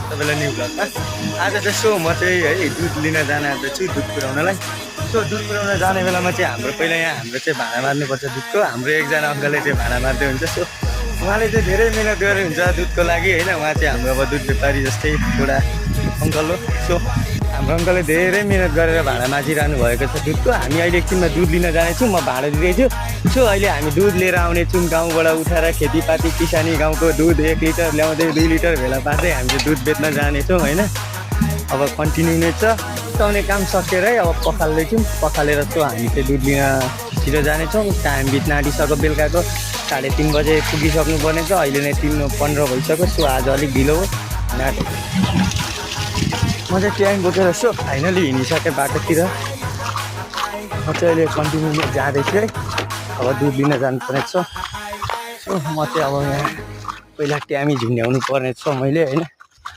तपाईँलाई न्यू ब्लगमा। आज चाहिँ सो म चाहिँ है दुध लिन जान आउँदैछु दुध पुऱ्याउनलाई। सो दुध पुऱ्याउन जाने बेलामा चाहिँ हाम्रो पहिला यहाँ हाम्रो चाहिँ भाडा मार्नुपर्छ दुधको। हाम्रो एकजना अङ्कलले चाहिँ भाडा मार्दै हुन्छ। सो उहाँले चाहिँ धेरै मिहिनेत गरेर हुन्छ दुधको लागि होइन। उहाँ चाहिँ हाम्रो अब दुध व्यापारी जस्तै एउटा अङ्कल हो। सो हाम्रो अङ्कलले धेरै मिहिनेत गरेर भाडा माझिरहनु भएको छ दुधको। हामी अहिले एकछिनमा दुध लिन जानेछौँ, म भाडा दिँदैछु। सो अहिले हामी दुध लिएर आउनेछौँ गाउँबाट उठाएर खेतीपाती किसानी गाउँको दुध 1 लिटर ल्याउँदै 2 लिटर भेला पार्दै हामीले दुध बेच्न जानेछौँ होइन। अब कन्टिन्यू नै छ आउने काम सकेर अब पखाल्दैछौँ। पखालेर सो हामी चाहिँ दुध लिन छिटो जानेछौँ। टाइम बित्न आँटिसक्यो, बेलुकाको 3:30 बजे पुगिसक्नु पर्ने छ। अहिले नै 3:15 भइसक्यो। सो आज अलिक ढिलो हो नाटक। म चाहिँ ट्याङ बोकेर सो फाइनली हिँडिसकेँ बाटोतिर। म चाहिँ अहिले कन्टिन्यू जाँदैछु है। अब दुध लिन जानुपर्ने छ। सो म चाहिँ अब यहाँ पहिला ट्यामी झुन्ड्याउनु पर्ने छ मैले होइन।